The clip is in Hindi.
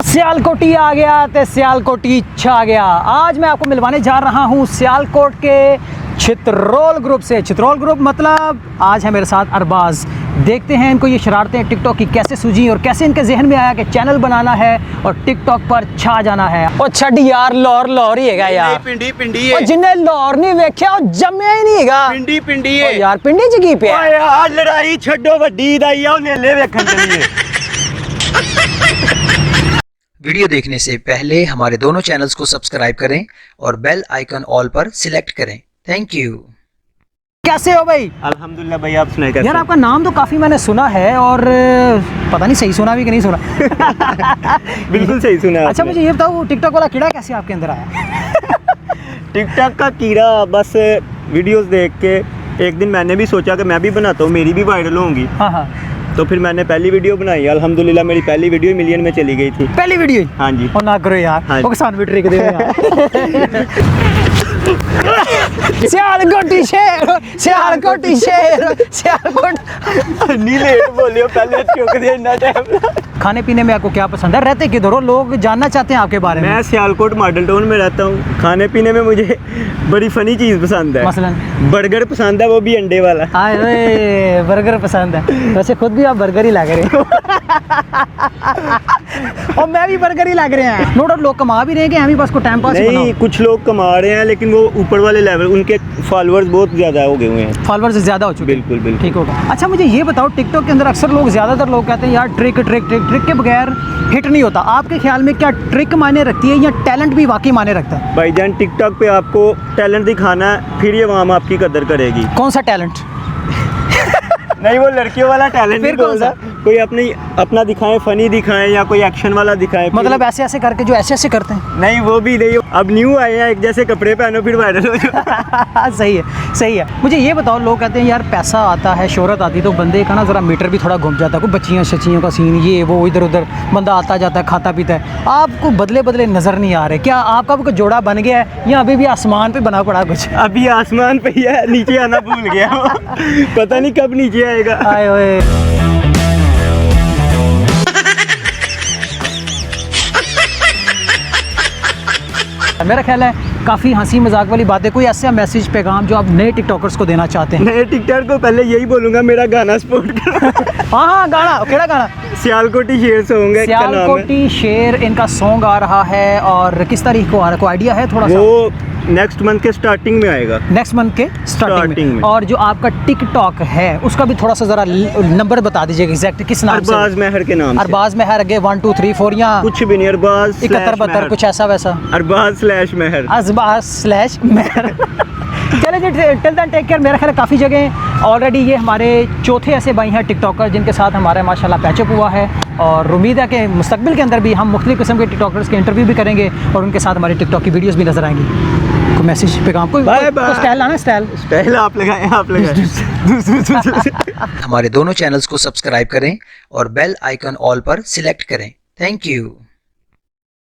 सियालकोटी आ गया तो सियालकोटी छा गया। आज मैं आपको मिलवाने जा रहा हूँ सियालकोट के चित्रोल ग्रुप से। चित्रोल ग्रुप मतलब आज है मेरे साथ अरबाज। देखते हैं इनको ये शरारतें टिकटॉक की कैसे सूझी और कैसे इनके जहन में आया कि चैनल बनाना है और टिकटॉक पर छा जाना है। और छड़ यार लाहौर ही है यार, पिंडी पिंडी है। जिन्हें लाहौर नहीं वेख्या और जम्या ही नहीं है। पिंडी पिंडी है यार, पिंडी च की पे यार लड़ाई छड्डो वड्डी दा ही नेले वेखन चलिए। वीडियो देखने से पहले हमारे दोनों चैनल्स को सब्सक्राइब करें और बेल आइकन ऑल पर सिलेक्ट करें। Thank you. कैसे हो भाई? अल्हम्दुलिल्लाह भाई, आप सुनाए कैसे? यार आपका नाम तो काफ़ी मैंने सुना है और पता नहीं सही सुना भी कि नहीं सुना। बिल्कुल सही सुना। अच्छा मुझे ये बताओ, टिकटॉक वाला कीड़ा कैसे आपके अंदर आया? टिकटॉक का कीड़ा बस वीडियोस देख के एक दिन मैंने भी सोचा कि मैं भी बनाता हूँ, मेरी भी वायरल होंगी। हाँ हाँ। तो फिर मैंने पहली वीडियो बनाई। अल्हम्दुलिल्लाह मेरी पहली वीडियो मिलियन में चली गई थी। पहली वीडियो? हाँ जी। और ना करो यार, हाँ वो किसान भी ट्रिक दे यार। सियालकोटी शेर, सियालकोटी शेर, सियालकोट। नीले बोलियो पहले चुक दे इतना टाइम। खाने पीने में आपको क्या पसंद है? रहते किधर हो? लोग जानना चाहते हैं आपके बारे में। मैं सियालकोट मॉडल टाउन में रहता हूँ। खाने पीने में मुझे बड़ी फनी चीज़ पसंद है। मसलन बर्गर पसंद है, वो भी अंडे वाला। आए ओए, बर्गर पसंद है। वैसे खुद भी आप बर्गर ही लग रहे हो। और मैं भी बर्गर ही लग रहे हैं। नो डाउट लोग कमा भी रहे हैं कि हम भी बस को टाइम पास नहीं, कुछ लोग कमा रहे हैं लेकिन वो ऊपर वाले लेवल, उनके फॉलोअर्स बहुत ज़्यादा हो गए हुए हैं। फॉलोअर्स ज़्यादा हो चुके हैं। बिल्कुल बिल्कुल। ठीक होगा। अच्छा मुझे ये बताओ, टिकटॉक के अंदर अक्सर लोग, ज़्यादातर लोग कहते हैं यार ट्रिक ट्रिक ट्रिक ट्रिक के बगैर हिट नहीं होता। आपके ख्याल में क्या ट्रिक मायने रखती है या टैलेंट भी वाकई मायने रखता है? भाईजान टिकटॉक पे आपको टैलेंट दिखाना है, फिर ये आवाम आपकी कदर करेगी। कौन सा टैलेंट? नहीं, वो लड़कियों वाला टैलेंट नहीं फिर कौन बोलता। कोई अपना दिखाएं, फनी दिखाएं या कोई एक्शन वाला दिखाएं। मतलब ऐसे ऐसे करके जो ऐसे ऐसे करते हैं? नहीं, वो भी नहीं। अब न्यू आए हैं, एक जैसे कपड़े पहनो फिर वायरल हो जाओ। सही है, सही है। मुझे ये बताओ, लोग कहते हैं यार पैसा आता है, शोहरत आती है तो बंदे का ना ज़रा मीटर भी थोड़ा घूम जाता है। कोई बच्चियों शच्चियों का सीन, ये वो, इधर उधर बंदा आता जाता है, खाता पीता है। आपको बदले बदले नज़र नहीं आ रहे। क्या आपका भी कोई जोड़ा बन गया है या अभी भी आसमान पे बना पड़ा कुछ? अभी आसमान पे ही है, नीचे आना भूल गया। पता नहीं कब नीचे आएगा। आए ओए। मेरा ख्याल है काफ़ी हंसी मजाक वाली बात है। कोई ऐसा मैसेज पैगाम जो आप नए टिकटॉकर्स को देना चाहते हैं? नए टिकटॉकर को पहले यही बोलूंगा, मेरा गाना सपोर्ट करो। हाँ हाँ, गाना केड़ा गाना? सियालकोटी शेर सॉन्ग है। सियालकोटी शेर इनका सॉन्ग आ रहा है। और किस तारीख को आ रहा है, कोई आइडिया है थोड़ा सा? वो नेक्स्ट मंथ के स्टार्टिंग में आएगा। नेक्स्ट मंथ के स्टार्टिंग में। और जो आपका टिकटॉक है उसका भी थोड़ा सा जरा नंबर बता दीजिएगा, एग्जैक्ट किस नाम से? अरबाज मेहर के नाम से। अरबाज मेहर आगे 1 2 3 4 या कुछ भी नहीं, अरबाज 71 कुछ ऐसा वैसा? अरबाज/मेहर। अरबाज/मेहर। चले जी, टिल देन टेक केयर। मेरा ख्याल है काफ़ी जगह ऑलरेडी ये हमारे चौथे ऐसे भाई हैं टिकटॉकर जिनके साथ हमारा माशाल्लाह पैचअप हुआ है। और उम्मीद है कि मुस्तकबिल के अंदर भी हम मुख्तलिफ किस्म के टिकटॉकर्स के इंटरव्यू भी करेंगे और उनके साथ हमारे टिकटॉक की वीडियोस भी नजर आएंगी। कोई मैसेज पे काम, कोई स्टाइल आना, स्टाइल आप लगाएं, आप लगाएं। हमारे दोनों चैनल्स को सब्सक्राइब करें और बेल आइकन ऑल पर सिलेक्ट करें। Thank you.